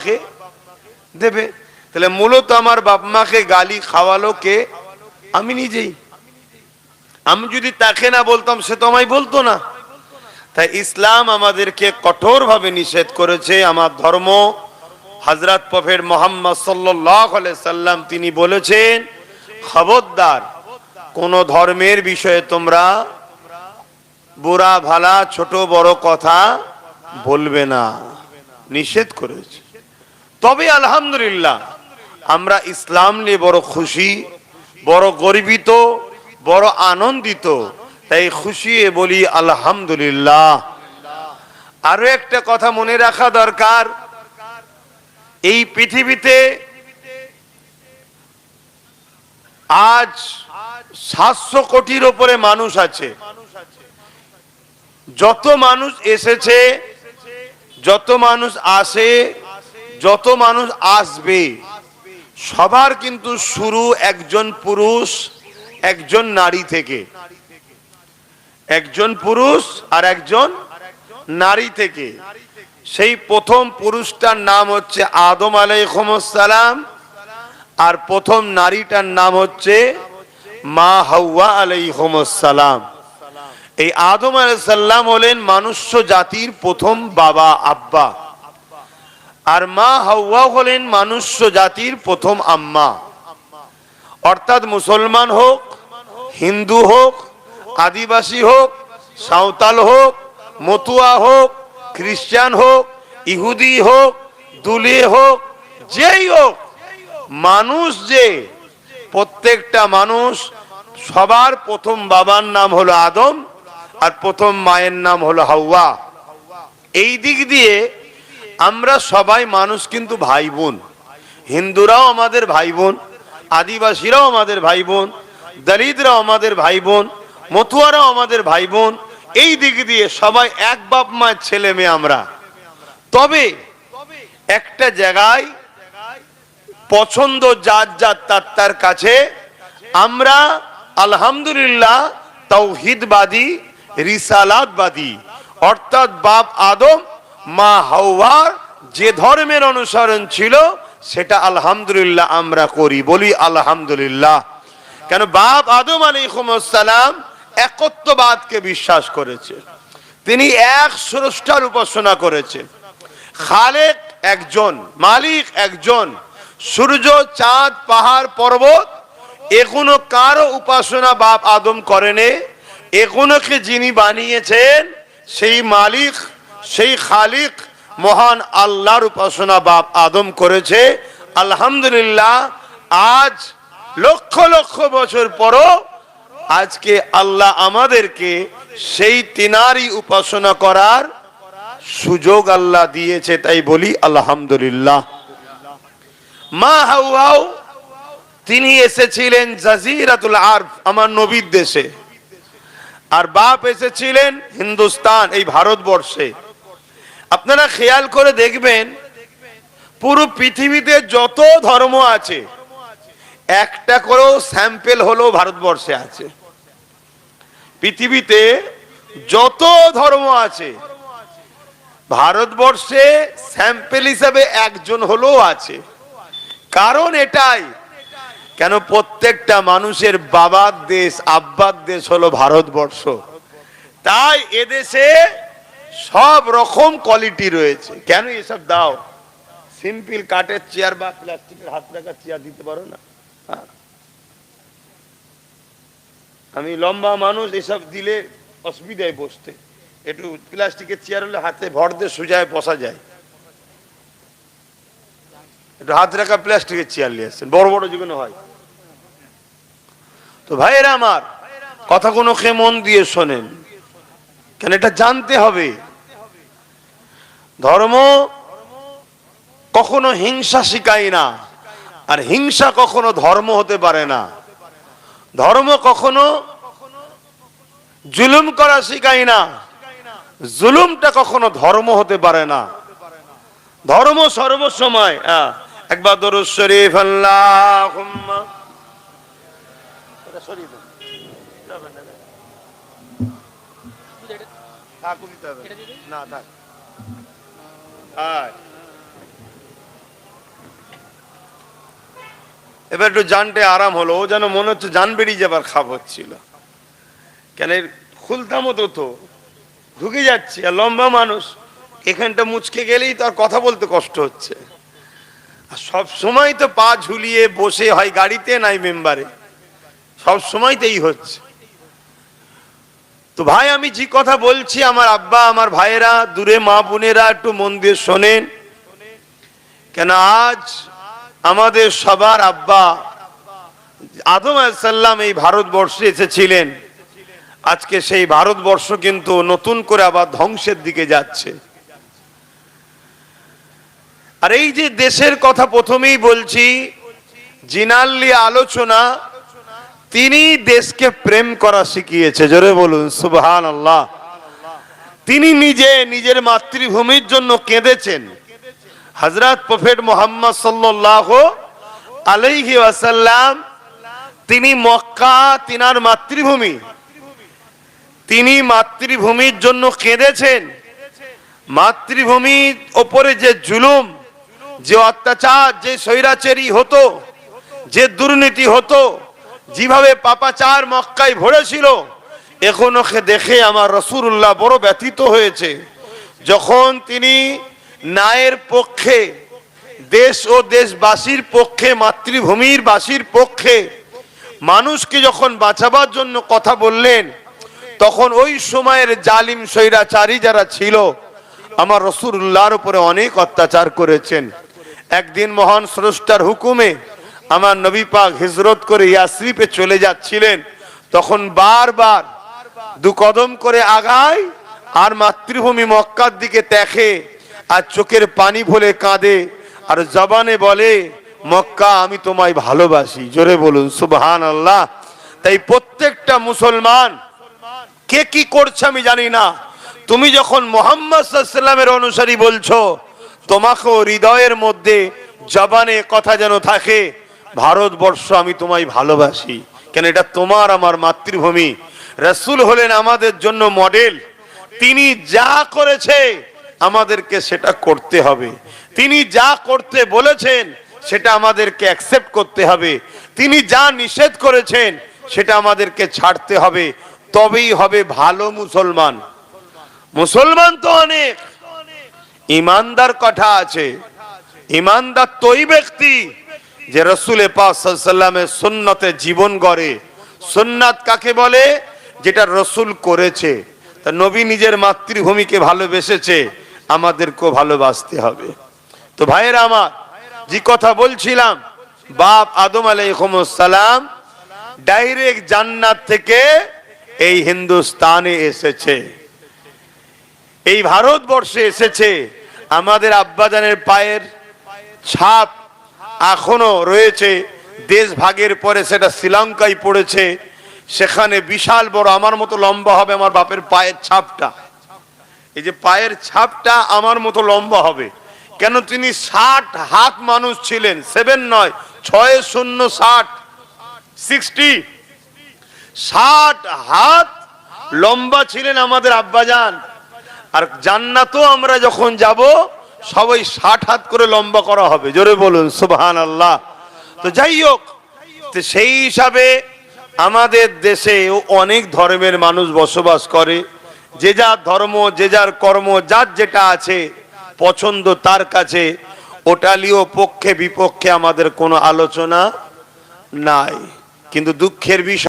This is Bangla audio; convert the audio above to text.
মাকে দেবে। তাহলে মূলত আমার বাপ মাকে গালি খাওয়ালো কে? আমি নিজেই। আমি যদি তাকে না বলতাম সে তো আমায় বলতো না। তাই ইসলাম আমাদেরকে কঠোরভাবে নিষেধ করেছে। আমার ধর্ম, হযরত প্রফেট মুহাম্মদ সাল্লাল্লাহু আলাইহি সাল্লাম তিনি বলেছেন, খবরদার কোন ধর্মের বিষয়ে তোমরা বুরা ভালা ছোট বড় কথা বলবে না, নিষেধ করেছে। তবে আলহামদুলিল্লাহ আমরা ইসলাম নিয়ে বড় খুশি, বড় গর্বিত, বড় আনন্দিত। তাই খুশি বলি আলহামদুলিল্লাহ। আরো একটা কথা মনে রাখা দরকার, এই পৃথিবীতে আজ 700 কোটির উপরে মানুষ আছে। যত মানুষ এসেছে, যত মানুষ আসে, যত মানুষ আসবে, সবার কিন্তু শুরু একজন পুরুষ একজন নারী থেকে। একজন পুরুষ আর একজন নারী থেকে। সেই প্রথম পুরুষটার নাম হচ্ছে আদম আলাইহিস সালাম, আর প্রথম নারীটার নাম হচ্ছে মা হাওয়া আলাইহিস সালাম। এই আদম আলাইহিস সালাম হলেন মনুষ্য জাতির প্রথম বাবা আব্বা, আর মা হাওয়া হলেন মনুষ্য জাতির প্রথম আম্মা। অর্থাৎ মুসলমান হোক, হিন্দু হোক, আদিবাসী হোক, সাঁওতাল হোক, মতুয়া হোক, খ্রিস্টান হোক, ইহুদি হোক, দুলে হোক, যেই হোক, মানুষ যে প্রত্যেকটা মানুষ, সবার প্রথম বাবার নাম হলো আদম আর প্রথম মায়ের নাম হলো হাওয়া। এই দিক দিয়ে আমরা সবাই মানুষ কিন্তু ভাই বোন। হিন্দুরাও আমাদের ভাই বোন, আদিবাসীরাও আমাদের ভাই বোন, দলিতরাও আমাদের ভাই বোন, মতুয়ারাও আমাদের ভাই বোন। এই দিক দিয়ে সবাই এক বাপ মায়ের ছেলে মেয়ে আমরা। তবে একটা জায়গায় পছন্দ যার যার তার কাছে, আমরা আলহামদুলিল্লাহ তাওহীদবাদী, রিসালাতবাদী। অর্থাৎ বাপ আদম মা হাওয়ার যে ধর্মের অনুসরণ ছিল সেটা আলহামদুলিল্লাহ আমরা করি, বলি আলহামদুলিল্লাহ। কেন? বাপ আদম আলাইহিস সালাম একত্ববাদকে বিশ্বাস করেছে। তিনি এক স্রষ্টার উপাসনা করেছেন। খালেক একজন, মালিক একজন। সূর্য, চাঁদ, পাহাড়, পর্বত এগুলো কারো উপাসনা বাপ আদম করেনি। এগুলোকে যিনি বানিয়েছেন সেই মালিক, সেই খালিক মহান আল্লাহর উপাসনা বাপ আদম করেছে। আলহামদুলিল্লাহ আজ লক্ষ লক্ষ বছর পরও আজকে আল্লাহ আমাদেরকে সেই তিনারই উপাসনা করার সুযোগ আল্লাহ দিয়েছে, তাই বলি আলহামদুলিল্লাহ। মা হাওয়া তিনি এসেছিলেন জাজিরাতুল আরব, আমার নবীর দেশে, আর বাপ এসেছিলেন হিন্দুস্তান, এই ভারতবর্ষে। আপনারা খেয়াল করে দেখবেন পুরো পৃথিবীতে যত ধর্ম আছে একটা করেও স্যাম্পেল হলো ভারতবর্ষে আছে। পৃথিবীতে যত ধর্ম আছে ভারতবর্ষে স্যাম্পেল হিসাবে একজন হলেও আছে। কারণ এটাই, কেন? প্রত্যেকটা মানুষের বাবার দেশ, আব্বার দেশ হলো ভারতবর্ষ। তাই এদেশে সব রকম কোয়ালিটি রয়েছে। কেন এসব দাও? সিম্পল কাঠের চেয়ার বা প্লাস্টিকের হাত রাখার চেয়ার দিতে পারো না? আমি লম্বা মানুষ, এসব দিলে অসুবিধায় বসতে। একটু প্লাস্টিকের চেয়ার হলে হাতে ভর দিয়ে সোজায় বসা যায়। একটু হাত রাখা প্লাস্টিকের চেয়ার নিয়ে আসছেন, বড় বড় যেগুলো হয়। তো ভাইয়েরা আমার, কথাগুলো কে মন দিয়ে শোনেন, কেন এটা জানতে হবে। ধর্ম কখনো হিংসা শিখায় না, আর হিংসা কখনো ধর্ম হতে পারে না। ধর্ম কখনো জুলুম করা শিখায় না, জুলুমটা কখনো ধর্ম হতে পারে না। ধর্ম সর্বসময়। একবার দরুদ শরীফ আল্লাহুম্মা এবার একটু জানটে আরাম হলো, ও যেন মনে হচ্ছে জান বেরিয়ে যাবার খাপ হচ্ছিল, কেন খুলতামো তো ঢুকে যাচ্ছে, আর লম্বা মানুষ এখানটা মুচকে গেলেই তো আর কথা বলতে কষ্ট হচ্ছে। আর সব সময় তো পা ঝুলিয়ে বসে হয় গাড়িতে নাই মেম্বারে, সব সময় তো এই হচ্ছে। তো ভাই আমি যে কথা বলছি, আমার আব্বা আমার ভাইয়েরা দূরে মা বোনেরা একটু মন দিয়ে শোনেন, কেন আজ আমাদের সবার আব্বা আদম আলাইহিস সালাম এই ভারতবর্ষে এসেছিলেন। আজকে সেই ভারতবর্ষ কিন্তু নতুন করে আবার ধ্বংসের দিকে যাচ্ছে। আর এই যে দেশের কথা প্রথমেই বলছি, জিনাল্লি আলোচনা, তিনি দেশকে প্রেম করা শিখিয়েছে, জোরে বলুন সুবহানাল্লাহ। তিনি নিজে নিজের মাতৃভূমির জন্য কেঁদেছেন। হযরত প্রফেট মুহাম্মদ সাল্লাল্লাহু আলাইহি ওয়াসাল্লাম, তিনি মক্কা তিনার মাতৃভূমি, তিনি মাতৃভূমির জন্য কেঁদেছেন। মাতৃভূমির ওপরে যে জুলুম, যে অত্যাচার, যে স্বৈরাচারী হতো, যে দুর্নীতি হতো, যেভাবে পাপাচার মক্কায় ভরেছিল, এখনো দেখে আমার রাসূলুল্লাহ বড় ব্যথিত হয়েছে। যখন তিনি ন্যায়ের পক্ষে, দেশ ও দেশবাসীর পক্ষে, মাতৃভূমির বাসীর পক্ষে মানুষকে যখন বাঁচাবার জন্য কথা বললেন, তখন ওই সময়ের জালিম স্বৈরাচারী যারা ছিল আমার রাসূলুল্লাহর উপরে অনেক অত্যাচার করেছেন। একদিন মহান স্রষ্টার হুকুমে আমার নবী পাক হিজরত করে ইয়াসরিবে চলে যাচ্ছিলেন, তখন বারবার দু কদম করে আগায় আর মাতৃভূমি মক্কার দিকে দেখে আর চোখের পানি ফেলে কাঁদে আর জবানে বলে, মক্কা আমি তোমায় ভালোবাসি, জোরে বলুন সুবহানাল্লাহ। তাই প্রত্যেকটা মুসলমান কে কি করছে আমি জানি না, তুমি যখন মুহাম্মদ সাল্লাল্লাহু আলাইহি ওয়াসাল্লামের অনুসারী বলছো, তোমাকেও হৃদয়ের মধ্যে জবানে কথা যেন থাকে, ভারতবর্ষ আমি তোমায় ভালোবাসি, কেন এটা তোমার আমার মাতৃভূমি। রাসূল হলেন আমাদের জন্য মডেল, তিনি যা করেছে আমাদেরকে সেটা করতে হবে, তিনি যা করতে বলেছেন সেটা আমাদেরকে অ্যাকসেপ্ট করতে হবে, তিনি যা নিষেধ করেছেন সেটা আমাদেরকে ছাড়তে হবে, তবেই হবে ভালো মুসলমান। মুসলমান তো অনেক, ইমানদার কথা আছে। ইমানদার তো ওই ব্যক্তি যে রাসূল পাক সাল্লাল্লাহু আলাইহি ওয়াসাল্লামের সুন্নতে জীবন গড়ে। সুন্নাত কাকে বলে? যেটা রাসূল করেছে। তা নবী নিজের মাতৃভূমিকে ভালোবেসেছে, আমাদেরকেও ভালোবাসতে হবে। তো ভাইয়েরা আমার, যে কথা বলছিলাম, বাপ আদম আলাইহিস সালাম ডাইরেক্ট জান্নাত থেকে এই হিন্দুস্তানে এসেছে, এই ভারতবর্ষে এসেছে। আমাদের আব্বাজানের পায়ের ছাপ এখনো রয়েছে। দেশ ভাগের পরে সেটা শ্রীলঙ্কায় পড়েছে, সেখানে বিশাল বড়, আমার মতো লম্বা হবে আমার বাপের পায়ের ছাপটা। এই যে পায়ের ছাপটা আমার মতো লম্বা হবে, কেন তিনি 60 হাত মানুষ ছিলেন, 7 নয় 6 60 60 হাত লম্বা ছিলেন আমাদের আব্বাজান। আর জান্নাতও আমরা যখন যাব সবাই 60 হাত করে লম্বা করা হবে, জোরে বলুন সুবহানাল্লাহ। তো যাই হোক, সেই হিসাবে আমাদের দেশে অনেক ধর্মের মানুষ বসবাস করে, যে যার ধর্ম, যে যার কর্ম, যার যেটা আছে পছন্দ তার কাছে, ওটা লিও পক্ষে বিপক্ষে আমাদের কোনো আলোচনা নাই। কিন্তু দুঃখের বিষয়